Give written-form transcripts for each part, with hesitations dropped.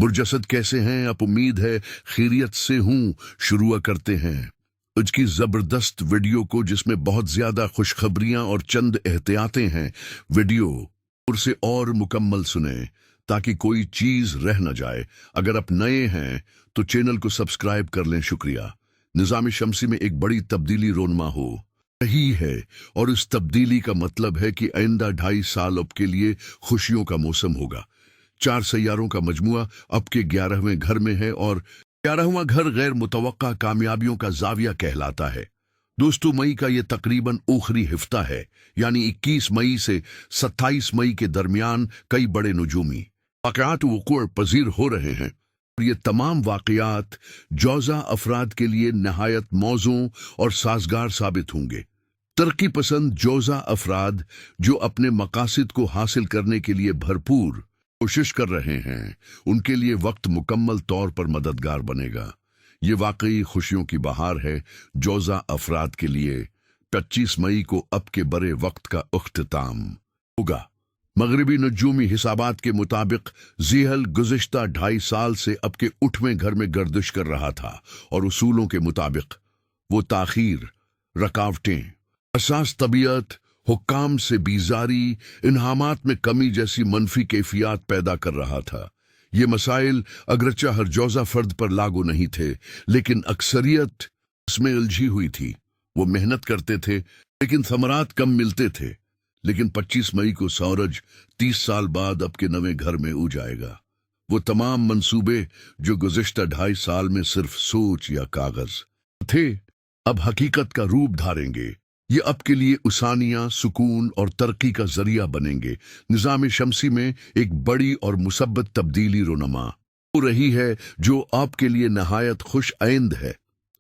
बुरजसद कैसे हैं? आप उम्मीद है खैरियत से हूँ। शुरू करते हैं आज की ज़बरदस्त वीडियो को, जिसमें बहुत ज़्यादा खुशखबरियाँ और चंद एहतियातें हैं। वीडियो और से और मुकम्मल सुने ताकि कोई चीज़ रह न जाए। अगर आप नए हैं तो चैनल को सब्सक्राइब कर लें। शुक्रिया। निज़ाम शमसी में एक बड़ी तब्दीली रोनमा हो रही है, और इस तब्दीली का मतलब है कि आइंदा 2.5 साल आपके लिए खुशियों का मौसम होगा। 4 सैयारों का मजमुआ आपके 11वें घर में है, और 11वां घर गैर मुतवक्का कामयाबियों का जाविया कहलाता है। दोस्तों, मई का ये तकरीबन आखिरी हफ्ता है, यानी 21 मई से 27 मई के दरमियान कई बड़े नुजूमी वाक़यात वक़ूअ पज़ीर हो रहे हैं। ये तमाम वाक़यात जौज़ा अफराद के लिए नहायत मौज़ूं और साजगार साबित होंगे। तरक्की पसंद जौज़ा अफराद जो अपने मकासद को हासिल करने के लिए भरपूर कोशिश कर रहे हैं, उनके लिए वक्त मुकम्मल तौर पर मददगार बनेगा। ये वाकई खुशियों की बहार है जौज़ा अफराद के लिए। 25 मई को अब के बड़े वक्त का इख्तिताम होगा। मगरिबी नजूमी हिसाबात के मुताबिक ज़िहल गुज़िश्ता 2.5 साल से अब के 8वें घर में गर्दिश कर रहा था, और उसूलों के मुताबिक वो ताखीर, रकावटें, असास तबीयत, हुक्काम से बीजारी, इन्हामात में कमी जैसी मनफी कैफियत पैदा कर रहा था। ये मसाइल अगरचा हर जौज़ा फर्द पर लागू नहीं थे, लेकिन अक्सरियत इसमें उलझी हुई थी। वो मेहनत करते थे लेकिन थमरात कम मिलते थे। लेकिन 25 मई को सूरज 30 साल बाद अब के नवे घर में उग जाएगा। वो तमाम मंसूबे जो गुज़िश्ता 2.5 साल में सिर्फ सोच या कागज थे, अब हकीकत का रूप धारेंगे। ये अब के लिए उसानियां, सुकून और तरक्की का जरिया बनेंगे। निज़ाम शमसी में एक बड़ी और मुसब्बत तब्दीली रोनमा हो रही है, जो आपके लिए नहायत खुश आइंद है।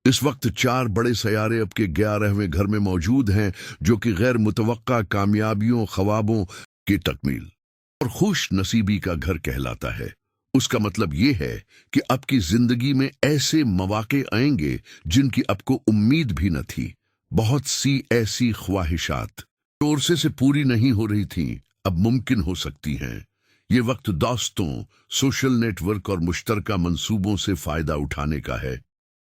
इस वक्त 4 बड़े सयारे आपके 11वें घर में मौजूद हैं, जो कि गैर मुतवक्का कामयाबियों, ख्वाबों की तकमील और खुश नसीबी का घर कहलाता है। उसका मतलब ये है कि आपकी जिंदगी में ऐसे मौके आएंगे जिनकी आपको उम्मीद भी न थी। बहुत सी ऐसी ख्वाहिशात जो अरसे से पूरी नहीं हो रही थीं, अब मुमकिन हो सकती हैं। ये वक्त दोस्तों, सोशल नेटवर्क और मुश्तरका मंसूबों से फायदा उठाने का है।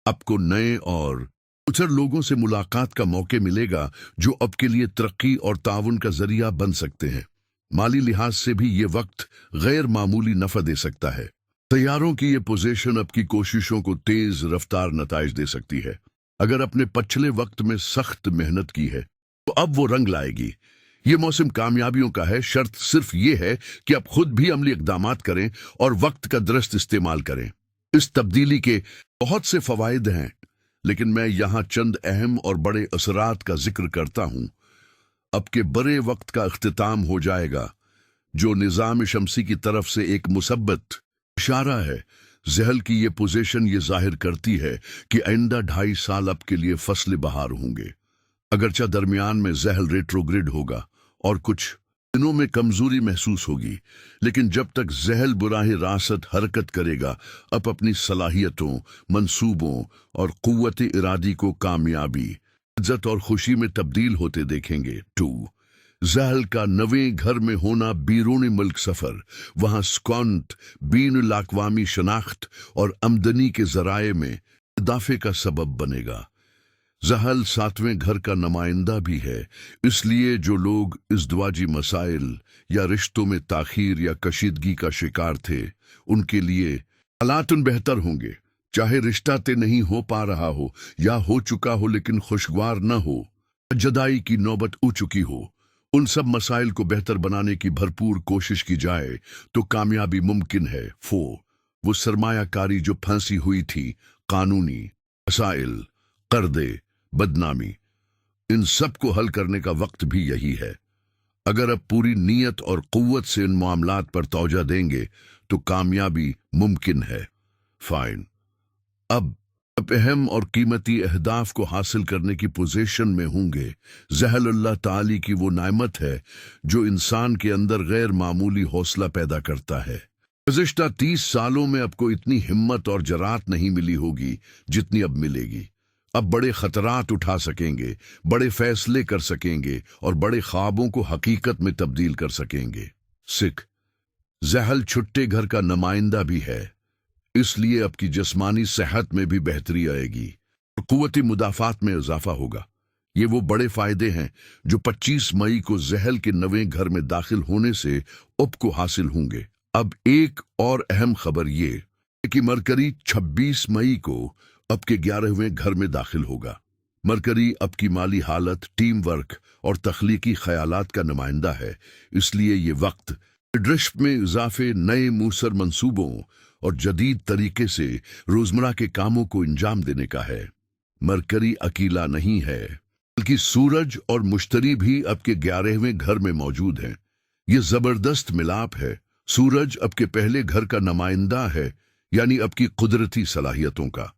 आपको नए और उछर लोगों से मुलाकात का मौके मिलेगा, जो आपके लिए तरक्की और ताउन का जरिया बन सकते हैं। माली लिहाज से भी ये वक्त गैर मामूली नफा दे सकता है। तैयारों की ये पोजीशन आपकी कोशिशों को तेज रफ्तार नताइज दे सकती है। अगर अपने पिछले वक्त में सख्त मेहनत की है तो अब वो रंग लाएगी। ये मौसम कामयाबियों का है। शर्त सिर्फ ये है कि आप खुद भी अमली इक़दामात करें और वक्त का दुरुस्त इस्तेमाल करें। इस तब्दीली के बहुत से फवायद हैं, लेकिन मैं यहाँ चंद अहम और बड़े असरात का जिक्र करता हूँ। अब के बड़े वक्त का इख्तिताम हो जाएगा, जो निज़ाम शमसी की तरफ से एक मुसब्बत इशारा है। ज़हल की ये पोजीशन ये जाहिर करती है कि आइंदा 2.5 साल अब के लिए फसल बहार होंगे। अगरचा दरमियान में ज़हल रेट्रोग्रेड होगा और कुछ दिनों में कमजोरी महसूस होगी, लेकिन जब तक ज़हल बुराह रासत हरकत करेगा, अब अपनी सलाहियतों, मंसूबों और कुव्वत इरादी को कामयाबी, इज्जत और खुशी में तब्दील होते देखेंगे। 2 ज़हल का नवे घर में होना बीरूनी मुल्क सफ़र, वहाँ स्कॉन्ट, बीन अक़वामी शनाख्त और आमदनी के ज़राए में इजाफे का सबब बनेगा। ज़हल 7वें घर का नुमाइंदा भी है, इसलिए जो लोग इज़्दवाजी मसाइल या रिश्तों में ताख़ीर या कशीदगी का शिकार थे, उनके लिए हालातुन बेहतर होंगे। चाहे रिश्ता ते नहीं हो पा रहा हो या हो चुका हो लेकिन खुशगवार न हो, जदाई की नौबत आ चुकी हो, उन सब मसाइल को बेहतर बनाने की भरपूर कोशिश की जाए तो कामयाबी मुमकिन है। 4 वो सरमायाकारी जो फंसी हुई थी, कानूनी मसाइल, कर्दे, बदनामी, इन सब को हल करने का वक्त भी यही है। अगर अब पूरी नीयत और कुव्वत से इन मामलात पर तवज्जो देंगे तो कामयाबी मुमकिन है। फाइन, अब अहम और कीमती अहदाफ को हासिल करने की पोजीशन में होंगे। ज़हल अल्लाह ताली की वो नेमत है जो इंसान के अंदर गैर मामूली हौसला पैदा करता है। गुज़िश्ता 30 सालों में आपको इतनी हिम्मत और जरात नहीं मिली होगी जितनी अब मिलेगी। अब बड़े खतरात उठा सकेंगे, बड़े फैसले कर सकेंगे और बड़े ख्वाबों को हकीकत में तब्दील कर सकेंगे। सिख ज़हल छुट्टे घर का नुमाइंदा भी है। इसलिए आपकी जिस्मानी सेहत में भी बेहतरी आएगी और कुव्वत मुदाफात में इजाफा होगा। ये वो बड़े फायदे हैं जो 25 मई को जहल के नवे घर में दाखिल होने से आपको हासिल होंगे। अब एक और अहम खबर ये कि मरकरी 26 मई को आपके 11वें घर में दाखिल होगा। मरकरी आपकी माली हालत, टीम वर्क और तख्लीकी ख्यालात का नुमाइंदा है, इसलिए ये वक्त ड्रिफ्ट में इजाफे, नए मूसर मंसूबों और जदीद तरीके से रोजमर्रा के कामों को अंजाम देने का है। मरकरी अकेला नहीं है, बल्कि सूरज और मुश्तरी भी आपके 11वें घर में मौजूद हैं। ये जबरदस्त मिलाप है। सूरज आपके पहले घर का नुमाइंदा है, यानी आपकी कुदरती सलाहियतों का।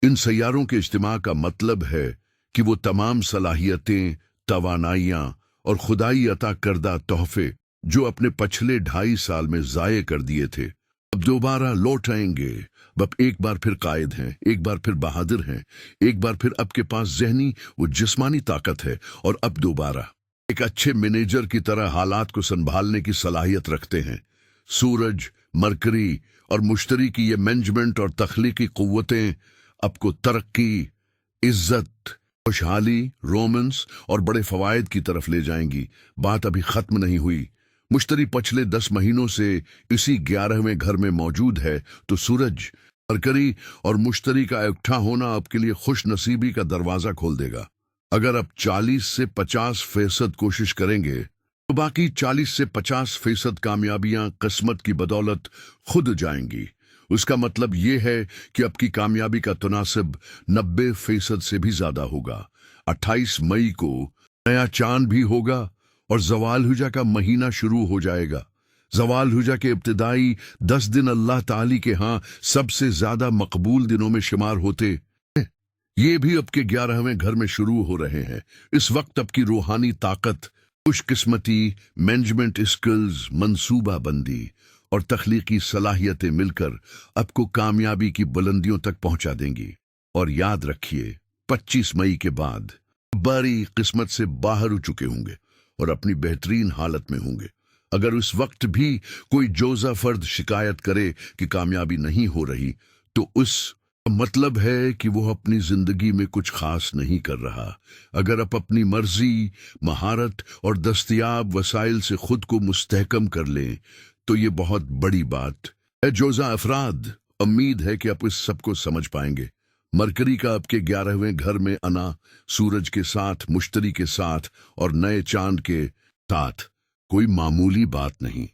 इन सैयारों के इज्तिमा का मतलब है कि वो तमाम सलाहियतें, तवानाइयां और खुदाई अता करदा तोहफे जो अपने पिछले 2.5 साल में जाये कर दिए थे, अब दोबारा लौट आएंगे। अब एक बार फिर कायद हैं, एक बार फिर बहादुर हैं, एक बार फिर आपके पास जहनी व जिस्मानी ताकत है और अब दोबारा एक अच्छे मैनेजर की तरह हालात को संभालने की सलाहियत रखते हैं। सूरज, मरकरी और मुश्तरी की ये मैनेजमेंट और तख्लीकी कुव्वतें आपको तरक्की, इज्जत, खुशहाली, रोमांस और बड़े फवायद की तरफ ले जाएंगी। बात अभी खत्म नहीं हुई। मुश्तरी पिछले 10 महीनों से इसी 11वें घर में मौजूद है, तो सूरज, मरकरी और मुश्तरी का इकट्ठा होना आपके लिए खुश नसीबी का दरवाजा खोल देगा। अगर आप 40 से 50% कोशिश करेंगे तो बाकी 40 से 50% कामयाबियां किस्मत की बदौलत खुद जाएंगी। उसका मतलब ये है कि आपकी कामयाबी का तनासिब 90% से भी ज्यादा होगा। 28 मई को नया चांद भी होगा और जवाल हुजा का महीना शुरू हो जाएगा। जवाल हुजा के इब्तिदाई 10 दिन अल्लाह ताली के यहाँ सबसे ज्यादा मकबूल दिनों में शुमार होते हैं। ये भी आपके 11वें घर में शुरू हो रहे हैं। इस वक्त आपकी रूहानी ताकत, खुशकिस्मती, मैनेजमेंट स्किल्स, मंसूबा बंदी और तख्लीकी सलाहियतें मिलकर आपको कामयाबी की बुलंदियों तक पहुंचा देंगी। और याद रखिए, 25 मई के बाद बड़ी किस्मत से बाहर हो चुके होंगे और अपनी बेहतरीन हालत में होंगे। अगर उस वक्त भी कोई जोजा फर्द शिकायत करे कि कामयाबी नहीं हो रही, तो उस मतलब है कि वो अपनी जिंदगी में कुछ खास नहीं कर रहा। अगर आप अपनी मर्जी, महारत और दस्तयाब वसाइल से खुद को मुस्तहकम कर लें तो ये बहुत बड़ी बात है। जोजा अफराद, उम्मीद है कि आप इस सब को समझ पाएंगे। मरकरी का आपके 11वें घर में आना सूरज के साथ, मुश्तरी के साथ और नए चांद के साथ कोई मामूली बात नहीं।